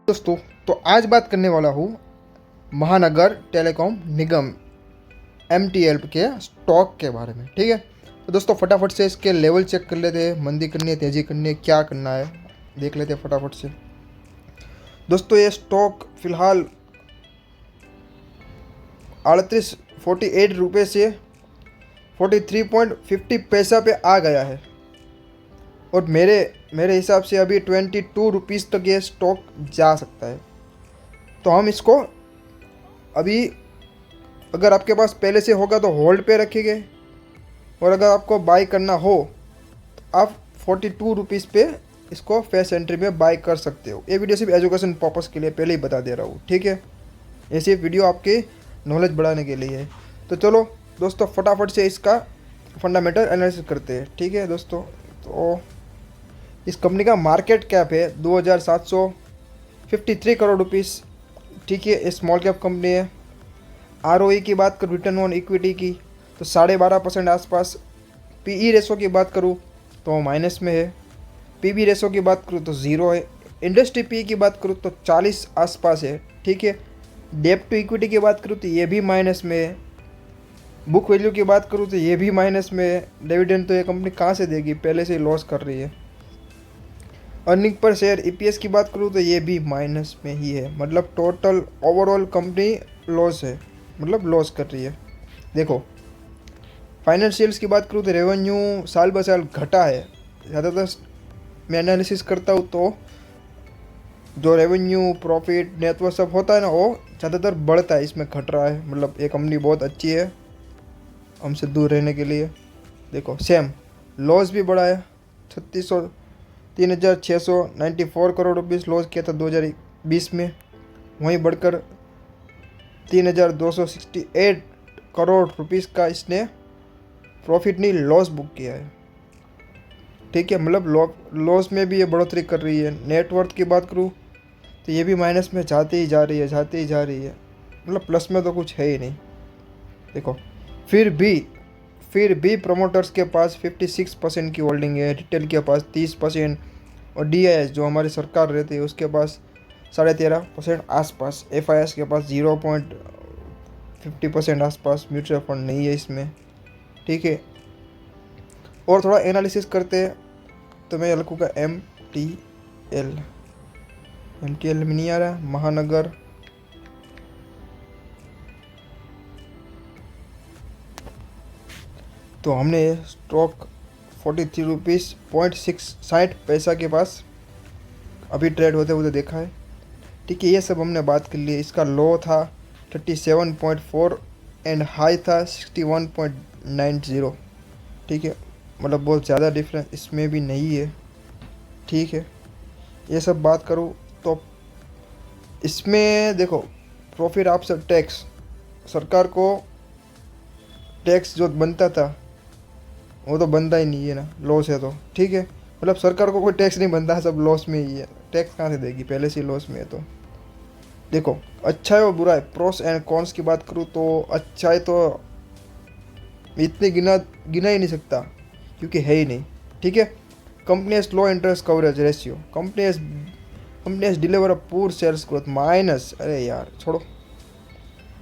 दोस्तों, तो आज बात करने वाला हूँ महानगर टेलीकॉम निगम MTL के स्टॉक के बारे में। ठीक है, तो दोस्तों फटाफट से इसके लेवल चेक कर लेते हैं। मंदी करनी है, तेज़ी करनी है, क्या करना है देख लेते हैं फटाफट से। दोस्तों ये स्टॉक फिलहाल 48 से 43.50 पैसा पे आ गया है और मेरे हिसाब से अभी 22 रुपीज़ तक ये स्टॉक जा सकता है। तो हम इसको अभी, अगर आपके पास पहले से होगा तो होल्ड पे रखेंगे और अगर आपको बाई करना हो तो आप 42 रुपीज़ पे इसको फेस एंट्री में बाई कर सकते हो। ये वीडियो सिर्फ एजुकेशन पर्पज़ के लिए पहले ही बता दे रहा हूँ, ठीक है। ये सिर्फ वीडियो आपकी नॉलेज बढ़ाने के लिए है। तो चलो दोस्तों फटाफट से इसका फंडामेंटल एनालिसिस करते हैं, ठीक है दोस्तों। तो इस कंपनी का मार्केट कैप है 2753 करोड़ रुपीज़, ठीक है। ये स्मॉल कैप कंपनी है। ROE की बात करूँ, रिटर्न ऑन इक्विटी की, तो 12.5% आसपास। PE रेशो की बात करूँ तो माइनस में है। PB रेशो की बात करूँ तो 0 है। इंडस्ट्री PE की बात करूँ तो 40 आसपास है, ठीक है। डेब्ट टू इक्विटी की बात करूँ तो ये भी माइनस में है। बुक वैल्यू की बात करूँ तो ये भी माइनस में है। डिविडेंड तो ये कंपनी कहाँ से देगी, पहले से ही लॉस कर रही है। अर्निंग पर शेयर EPS की बात करूँ तो ये भी माइनस में ही है। मतलब टोटल ओवरऑल कंपनी लॉस है, मतलब लॉस कर रही है। देखो फाइनेंशियल्स की बात करूँ तो रेवेन्यू साल ब साल घटा है। ज़्यादातर मैं एनालिसिस करता हूँ तो जो रेवेन्यू प्रॉफिट नेटवर्क सब होता है ना, वो ज़्यादातर बढ़ता है, इसमें घट रहा है। मतलब ये कंपनी बहुत अच्छी है हमसे दूर रहने के लिए। देखो सेम लॉस भी बढ़ा है। 3694 करोड़ रुपीज़ लॉस किया था 2020 में, वहीं बढ़कर 3268 करोड़ रुपीज़ का इसने प्रॉफिट नहीं लॉस बुक किया है, ठीक है। मतलब लॉस में भी ये बढ़ोतरी कर रही है। नेटवर्थ की बात करूँ तो ये भी माइनस में जाती ही जा रही है, जाती ही जा रही है। मतलब प्लस में तो कुछ है ही नहीं। देखो फिर भी प्रमोटर्स के पास 56% की होल्डिंग है, रिटेल के पास 30% और DIS जो हमारी सरकार रहती है उसके पास 13.5% आसपास। FIS के पास 0.50% आसपास। म्यूचुअल फंड नहीं है इसमें, ठीक है। और थोड़ा एनालिसिस करते हैं तो मैं लिखूँगा MTL में नहीं आ रहा, महानगर तो हमने स्टॉक 43 रुपीज़ 60 पैसा के पास अभी ट्रेड होते हुए देखा है, ठीक है। ये सब हमने बात कर ली। इसका लो था 37.4 एंड हाई था 61.90, ठीक है। मतलब बहुत ज़्यादा डिफरेंस इसमें भी नहीं है, ठीक है। ये सब बात करूँ तो इसमें देखो प्रॉफिट आफ्टर टैक्स, सरकार को टैक्स जो बनता था वो तो बनता ही नहीं है ना, लॉस है तो, ठीक है। मतलब सरकार को कोई टैक्स नहीं बनता, सब लॉस में ही है। टैक्स कहाँ से देगी, पहले से ही लॉस में है। तो देखो अच्छा है और बुरा है, प्रोस एंड कॉन्स की बात करूँ तो अच्छा है तो इतने गिना ही नहीं सकता क्योंकि है ही नहीं, ठीक है। Company has low interest coverage ratio, company has deliver a poor sales growth minus. अरे यार छोड़ो।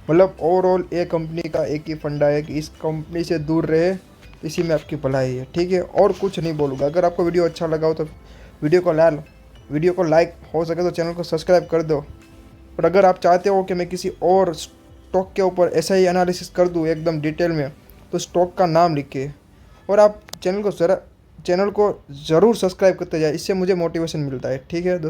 मतलब ओवरऑल ये कंपनी का एक ही फंडा है कि इस कंपनी से दूर रहे, इसी में आपकी भलाई है, ठीक है। और कुछ नहीं बोलूँगा। अगर आपको वीडियो अच्छा लगा हो तो वीडियो को लाइक, हो सके तो चैनल को सब्सक्राइब कर दो। और अगर आप चाहते हो कि मैं किसी और स्टॉक के ऊपर ऐसा ही एनालिसिस कर दूँ एकदम डिटेल में, तो स्टॉक का नाम लिखिए और आप चैनल को ज़रूर सब्सक्राइब करते जाए। इससे मुझे मोटिवेशन मिलता है, ठीक है दोस्तों।